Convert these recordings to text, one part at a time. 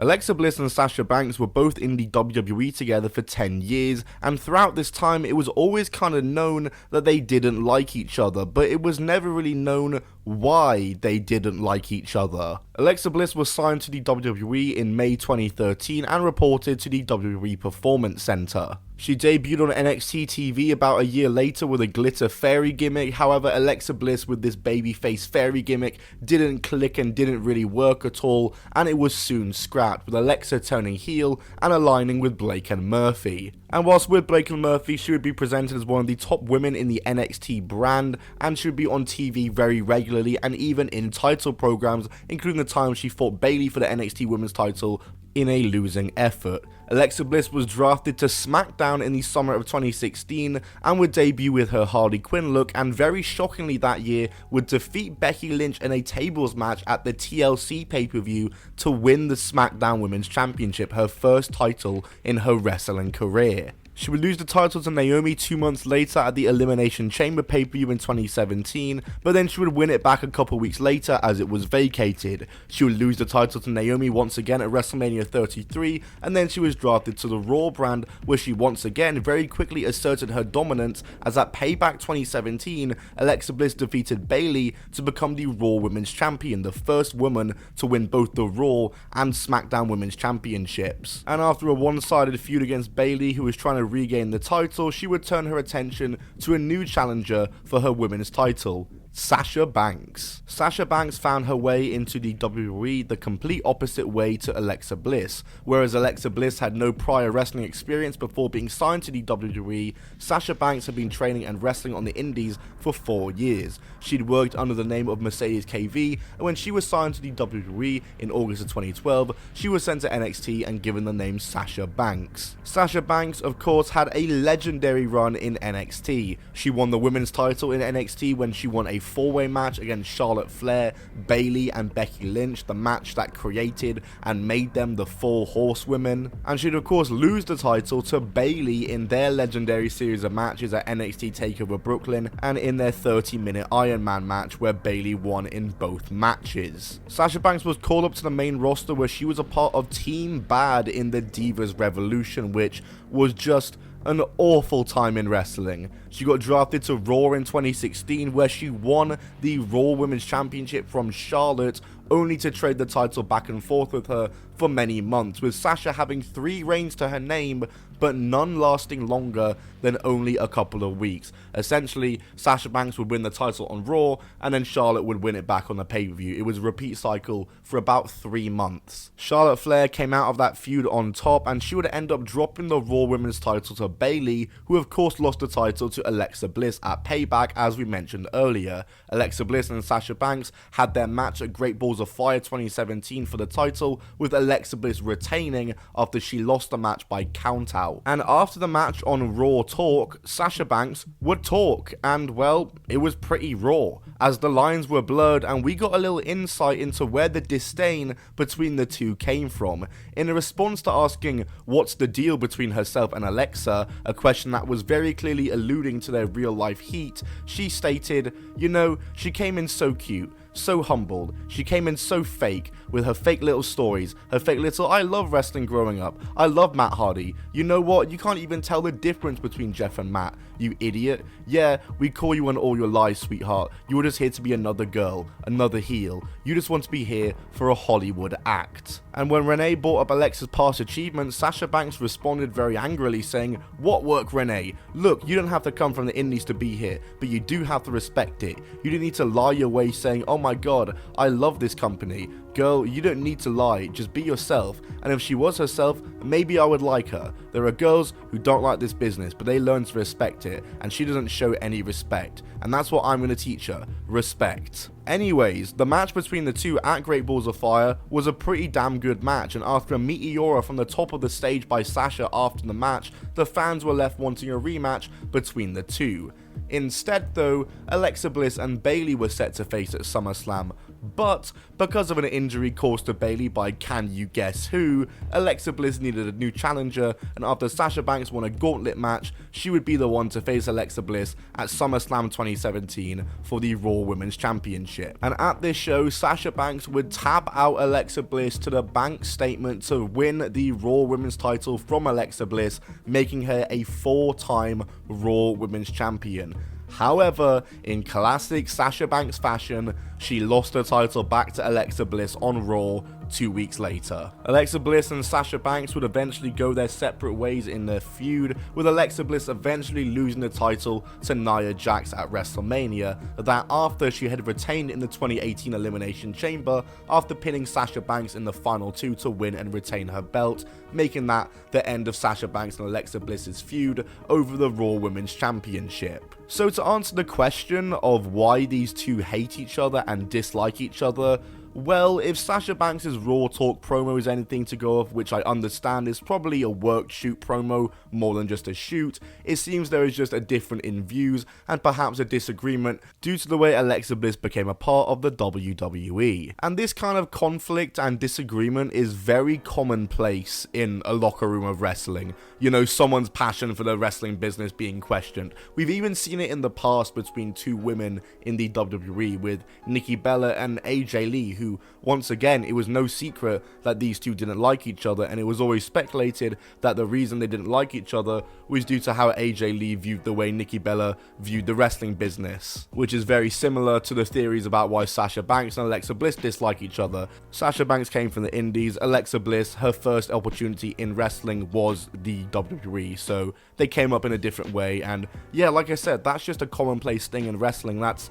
Alexa Bliss and Sasha Banks were both in the WWE together for 10 years, and throughout this time it was always kind of known that they didn't like each other, but it was never really known why they didn't like each other. Alexa Bliss was signed to the WWE in May 2013 and reported to the WWE Performance Center. She debuted on NXT TV about a year later with a glitter fairy gimmick. However, Alexa Bliss with this babyface fairy gimmick didn't click and didn't really work at all, and it was soon scrapped, with Alexa turning heel and aligning with Blake and Murphy. And whilst with Blake and Murphy, she would be presented as one of the top women in the NXT brand, and she would be on TV very regularly and even in title programs, including the time she fought Bayley for the NXT Women's title in a losing effort. Alexa Bliss was drafted to SmackDown in the summer of 2016 and would debut with her Harley Quinn look, and very shockingly that year would defeat Becky Lynch in a tables match at the TLC pay-per-view to win the SmackDown Women's Championship, her first title in her wrestling career. She would lose the title to Naomi 2 months later at the Elimination Chamber pay-per-view in 2017, but then she would win it back a couple weeks later as it was vacated. She would lose the title to Naomi once again at WrestleMania 33, and then she was drafted to the Raw brand, where she once again very quickly asserted her dominance, as at Payback 2017, Alexa Bliss defeated Bayley to become the Raw Women's Champion, the first woman to win both the Raw and SmackDown Women's Championships. And after a one-sided feud against Bayley, who was trying to regain the title, she would turn her attention to a new challenger for her women's title, Sasha Banks. Sasha Banks found her way into the WWE the complete opposite way to Alexa Bliss. Whereas Alexa Bliss had no prior wrestling experience before being signed to the WWE, Sasha Banks had been training and wrestling on the indies for 4 years. She'd worked under the name of Mercedes KV, and when she was signed to the WWE in August of 2012, she was sent to NXT and given the name Sasha Banks. Sasha Banks, of course, had a legendary run in NXT. She won the women's title in NXT when she won a 4-way match against Charlotte Flair, Bayley and Becky Lynch, the match that created and made them the 4 Horsewomen. And she'd of course lose the title to Bayley in their legendary series of matches at NXT TakeOver Brooklyn and in their 30-minute Iron Man match where Bayley won in both matches. Sasha Banks was called up to the main roster where she was a part of Team Bad in the Divas Revolution, which was just an awful time in wrestling. She got drafted to Raw in 2016, where she won the Raw Women's Championship from Charlotte, only to trade the title back and forth with her for many months, with Sasha having 3 reigns to her name, but none lasting longer than only a couple of weeks. Essentially, Sasha Banks would win the title on Raw, and then Charlotte would win it back on the pay-per-view. It was a repeat cycle for about 3 months. Charlotte Flair came out of that feud on top, and she would end up dropping the Raw Women's title to Bayley, who of course lost the title to Alexa Bliss at Payback, as we mentioned earlier. Alexa Bliss and Sasha Banks had their match at Great Balls of Fire 2017 for the title, with Alexa Bliss retaining after she lost the match by countout. And after the match on Raw Talk, Sasha Banks would talk, and well, it was pretty raw, as the lines were blurred and we got a little insight into where the disdain between the two came from. In a response to asking what's the deal between herself and Alexa, a question that was very clearly alluding to their real life heat, she stated, "You know, she came in so cute, so humbled, she came in so fake, with her fake little stories, her fake little I love wrestling growing up, I love Matt Hardy, you know what, you can't even tell the difference between Jeff and Matt, you idiot, yeah, we call you on all your lies, sweetheart, you were just here to be another girl, another heel, you just want to be here for a Hollywood act." And when Renee brought up Alexa's past achievements, Sasha Banks responded very angrily saying, "What work, Renee? Look, you don't have to come from the indies to be here, but you do have to respect it. You don't need to lie your way saying, oh my god, I love this company. Girl, you don't need to lie, just be yourself, and if she was herself, maybe I would like her. There are girls who don't like this business, but they learn to respect it, and she doesn't show any respect, and that's what I'm going to teach her, respect." Anyways, the match between the two at Great Balls of Fire was a pretty damn good match, and after a meteora from the top of the stage by Sasha after the match, the fans were left wanting a rematch between the two. Instead though, Alexa Bliss and Bayley were set to face at SummerSlam, But because of an injury caused to Bayley by can you guess who, Alexa Bliss needed a new challenger, and after Sasha Banks won a gauntlet match, she would be the one to face Alexa Bliss at SummerSlam 2017 for the Raw Women's Championship. And at this show, Sasha Banks would tap out Alexa Bliss to the bank statement to win the Raw Women's title from Alexa Bliss, making her a 4-time Raw Women's Champion. However, in classic Sasha Banks fashion, she lost her title back to Alexa Bliss on Raw 2 weeks later. Alexa Bliss and Sasha Banks would eventually go their separate ways in their feud, with Alexa Bliss eventually losing the title to Nia Jax at WrestleMania, that after she had retained in the 2018 Elimination Chamber after pinning Sasha Banks in the final 2 to win and retain her belt, making that the end of Sasha Banks and Alexa Bliss's feud over the Raw Women's Championship. So to answer the question of why these two hate each other and dislike each other, well, if Sasha Banks' Raw Talk promo is anything to go off, which I understand is probably a worked shoot promo more than just a shoot, it seems there is just a difference in views and perhaps a disagreement due to the way Alexa Bliss became a part of the WWE. And this kind of conflict and disagreement is very commonplace in a locker room of wrestling. You know, someone's passion for the wrestling business being questioned. We've even seen it in the past between two women in the WWE with Nikki Bella and AJ Lee, who, once again, it was no secret that these two didn't like each other, and it was always speculated that the reason they didn't like each other was due to how AJ Lee viewed the way Nikki Bella viewed the wrestling business, which is very similar to the theories about why Sasha Banks and Alexa Bliss dislike each other. Sasha Banks came from the indies, Alexa Bliss, her first opportunity in wrestling was the WWE, so they came up in a different way, and yeah, like I said, that's just a commonplace thing in wrestling. That's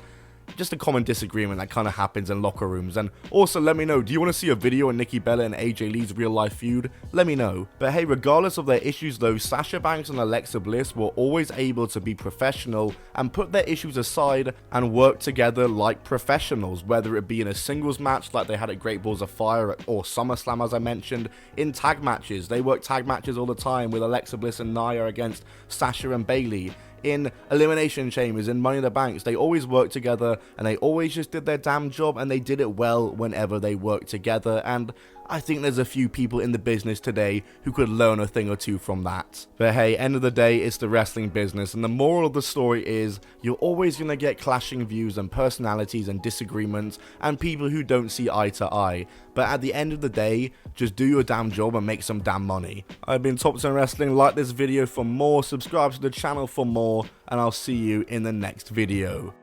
just a common disagreement that kind of happens in locker rooms. And also, let me know, do you want to see a video on Nikki Bella and AJ Lee's real life feud? Let me know. But hey, regardless of their issues though, Sasha Banks and Alexa Bliss were always able to be professional and put their issues aside and work together like professionals, whether it be in a singles match like they had at Great Balls of Fire or SummerSlam, as I mentioned, in tag matches. They work tag matches all the time with Alexa Bliss and Nia against Sasha and Bayley. In Elimination Chambers, in Money in the Banks, they always worked together and they always just did their damn job, and they did it well whenever they worked together, and I think there's a few people in the business today who could learn a thing or two from that. But hey, end of the day, it's the wrestling business, and the moral of the story is you're always going to get clashing views and personalities and disagreements and people who don't see eye to eye. But at the end of the day, just do your damn job and make some damn money. I've been Top 10 Wrestling. Like this video for more, subscribe to the channel for more, and I'll see you in the next video.